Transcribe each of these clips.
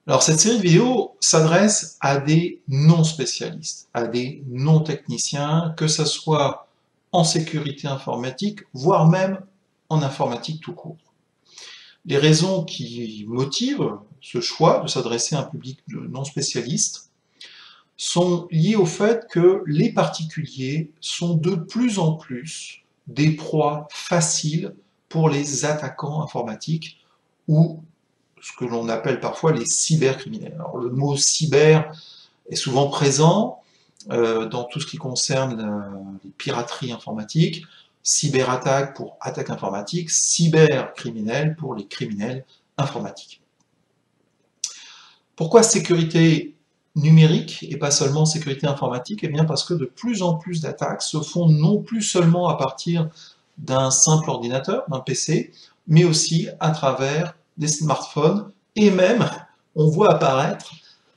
Alors cette série de vidéos s'adresse à des non-spécialistes, à des non-techniciens, que ce soit en sécurité informatique, voire même en informatique tout court. Les raisons qui motivent ce choix de s'adresser à un public de non-spécialistes sont liées au fait que les particuliers sont de plus en plus des proies faciles pour les attaquants informatiques ou ce que l'on appelle parfois les cybercriminels. Alors, le mot cyber est souvent présent dans tout ce qui concerne les pirateries informatiques, cyberattaque pour attaque informatique, cybercriminel pour les criminels informatiques. Pourquoi sécurité numérique et pas seulement sécurité informatique? Eh bien parce que de plus en plus d'attaques se font non plus seulement à partir d'un simple ordinateur, d'un PC, mais aussi à travers des smartphones, et même on voit apparaître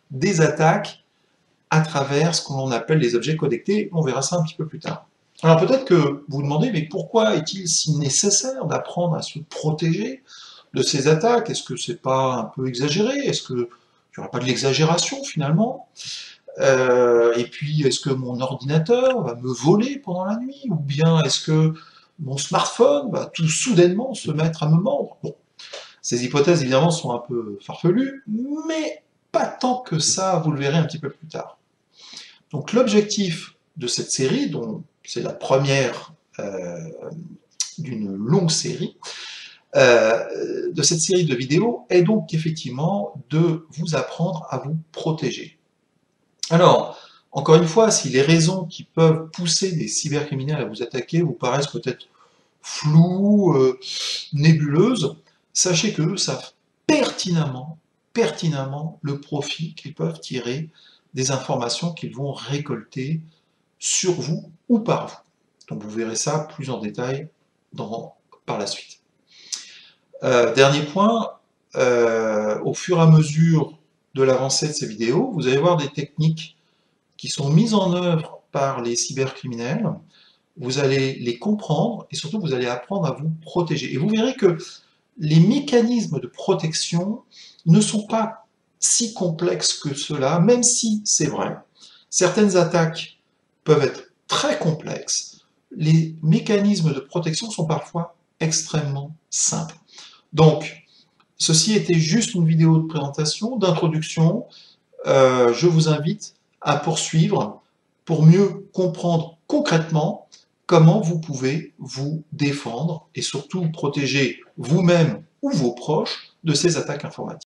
des attaques à travers ce qu'on appelle les objets connectés. On verra ça un petit peu plus tard. Alors peut-être que vous vous demandez, mais pourquoi est-il si nécessaire d'apprendre à se protéger de ces attaques? Est-ce que c'est pas un peu exagéré? Est-ce que il n'y aura pas de l'exagération finalement? Et puis, est-ce que mon ordinateur va me voler pendant la nuit? Ou bien est-ce que mon smartphone va tout soudainement se mettre à me mordre? Bon, ces hypothèses évidemment sont un peu farfelues, mais pas tant que ça, vous le verrez un petit peu plus tard. Donc l'objectif de cette série, dont c'est la première d'une longue série, de cette série de vidéos est donc effectivement de vous apprendre à vous protéger. Alors, encore une fois, si les raisons qui peuvent pousser des cybercriminels à vous attaquer vous paraissent peut-être floues, nébuleuses, sachez qu'eux savent pertinemment le profit qu'ils peuvent tirer des informations qu'ils vont récolter sur vous ou par vous. Donc vous verrez ça plus en détail par la suite. Dernier point, au fur et à mesure de l'avancée de ces vidéos, vous allez voir des techniques qui sont mises en œuvre par les cybercriminels, vous allez les comprendre et surtout vous allez apprendre à vous protéger. Et vous verrez que les mécanismes de protection ne sont pas si complexes que cela, même si c'est vrai. Certaines attaques peuvent être très complexes. Les mécanismes de protection sont parfois extrêmement simples. Donc, ceci était juste une vidéo de présentation, d'introduction. Je vous invite à poursuivre pour mieux comprendre concrètement comment vous pouvez vous défendre et surtout protéger vous-même ou vos proches de ces attaques informatiques.